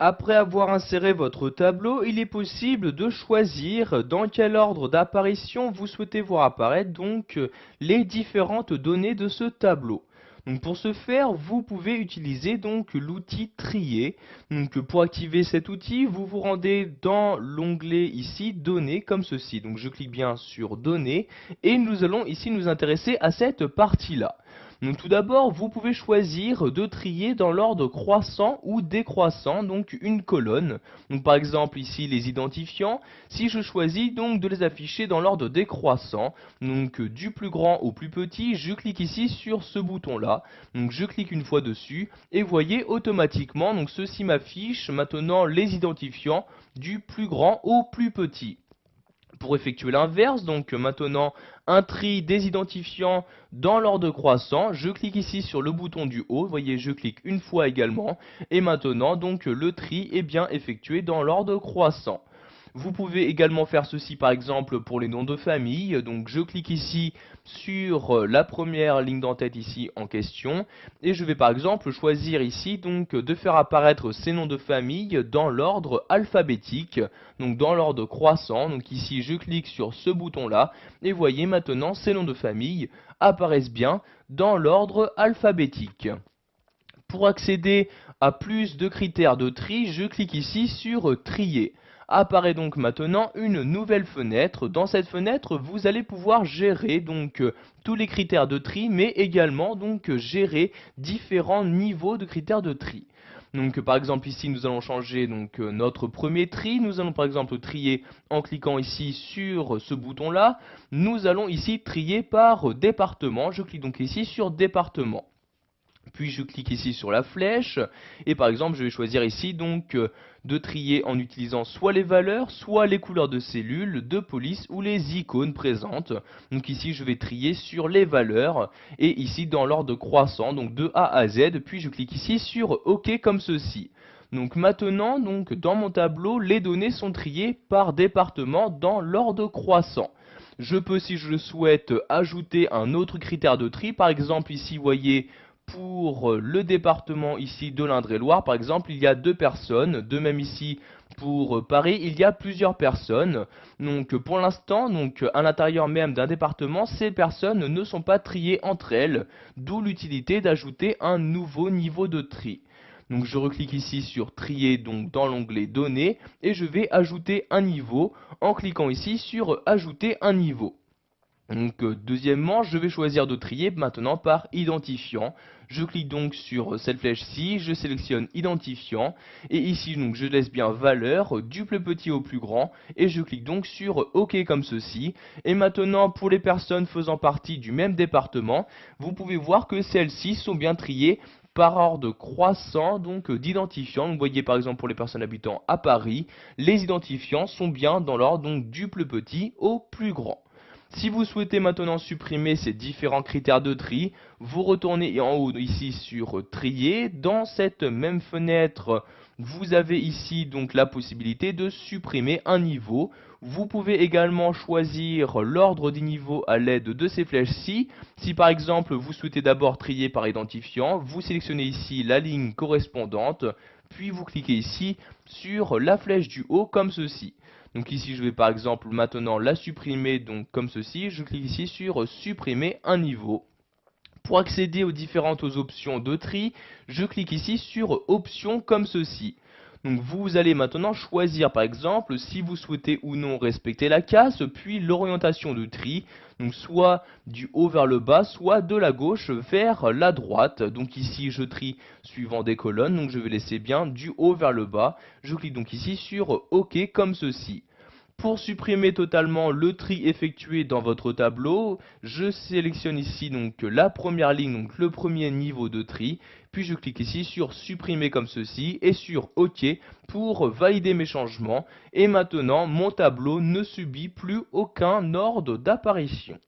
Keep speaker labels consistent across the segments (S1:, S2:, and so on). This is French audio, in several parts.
S1: Après avoir inséré votre tableau, il est possible de choisir dans quel ordre d'apparition vous souhaitez voir apparaître les différentes données de ce tableau. Donc pour ce faire, vous pouvez utiliser l'outil trier. Donc pour activer cet outil, vous vous rendez dans l'onglet ici données comme ceci. Donc je clique bien sur données et nous allons ici nous intéresser à cette partie-là. Donc tout d'abord, vous pouvez choisir de trier dans l'ordre croissant ou décroissant, donc une colonne. Donc par exemple ici les identifiants, si je choisis donc de les afficher dans l'ordre décroissant, donc du plus grand au plus petit, je clique ici sur ce bouton-là. Donc je clique une fois dessus et voyez automatiquement, donc ceci m'affiche maintenant les identifiants du plus grand au plus petit. Pour effectuer l'inverse, donc maintenant un tri des identifiants dans l'ordre croissant, je clique ici sur le bouton du haut, vous voyez je clique une fois également, et maintenant donc le tri est bien effectué dans l'ordre croissant. Vous pouvez également faire ceci par exemple pour les noms de famille, donc je clique ici sur la première ligne d'en-tête ici en question, et je vais par exemple choisir ici de faire apparaître ces noms de famille dans l'ordre alphabétique, donc dans l'ordre croissant. Donc ici je clique sur ce bouton là, et voyez maintenant ces noms de famille apparaissent bien dans l'ordre alphabétique. Pour accéder à plus de critères de tri, je clique ici sur trier. Apparaît donc maintenant une nouvelle fenêtre. Dans cette fenêtre, vous allez pouvoir gérer tous les critères de tri, mais également gérer différents niveaux de critères de tri. Donc par exemple ici nous allons changer notre premier tri. Nous allons par exemple trier en cliquant ici sur ce bouton là. Nous allons ici trier par département. Je clique donc ici sur département. Puis je clique ici sur la flèche et par exemple je vais choisir ici de trier en utilisant soit les valeurs, soit les couleurs de cellules, de police ou les icônes présentes. Donc ici je vais trier sur les valeurs et ici dans l'ordre croissant, donc de A à Z, puis je clique ici sur OK comme ceci. Donc maintenant, dans mon tableau, les données sont triées par département dans l'ordre croissant. Je peux, si je le souhaite, ajouter un autre critère de tri. Par exemple, ici, vous voyez, pour le département ici de l'Indre-et-Loire, par exemple, il y a 2 personnes. De même ici, pour Paris, il y a plusieurs personnes. Donc pour l'instant, à l'intérieur même d'un département, ces personnes ne sont pas triées entre elles, d'où l'utilité d'ajouter un nouveau niveau de tri. Donc je reclique ici sur trier dans l'onglet données et je vais ajouter un niveau en cliquant ici sur ajouter un niveau. Deuxièmement, je vais choisir de trier maintenant par identifiant. Je clique donc sur cette flèche-ci, je sélectionne identifiant et ici je laisse bien valeur du plus petit au plus grand et je clique donc sur OK comme ceci. Et maintenant pour les personnes faisant partie du même département, vous pouvez voir que celles-ci sont bien triées par ordre croissant d'identifiants. Vous voyez par exemple pour les personnes habitant à Paris, les identifiants sont bien dans l'ordre du plus petit au plus grand. Si vous souhaitez maintenant supprimer ces différents critères de tri, vous retournez en haut ici sur trier. Dans cette même fenêtre, vous avez ici la possibilité de supprimer un niveau. Vous pouvez également choisir l'ordre des niveaux à l'aide de ces flèches-ci. Si par exemple vous souhaitez d'abord trier par identifiant, vous sélectionnez ici la ligne correspondante, puis vous cliquez ici sur la flèche du haut comme ceci. Donc ici je vais par exemple maintenant la supprimer comme ceci, je clique ici sur supprimer un niveau. Pour accéder aux différentes options de tri, je clique ici sur options comme ceci. Donc vous allez maintenant choisir par exemple si vous souhaitez ou non respecter la casse, puis l'orientation de tri, donc soit du haut vers le bas, soit de la gauche vers la droite. Donc ici je trie suivant des colonnes, donc je vais laisser bien du haut vers le bas. Je clique donc ici sur OK comme ceci. Pour supprimer totalement le tri effectué dans votre tableau, je sélectionne ici la première ligne, le premier niveau de tri, puis je clique ici sur supprimer comme ceci et sur OK pour valider mes changements. Et maintenant, mon tableau ne subit plus aucun ordre d'apparition.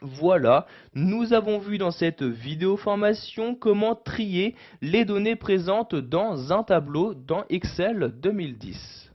S1: Voilà, nous avons vu dans cette vidéo formation comment trier les données présentes dans un tableau dans Excel 2010.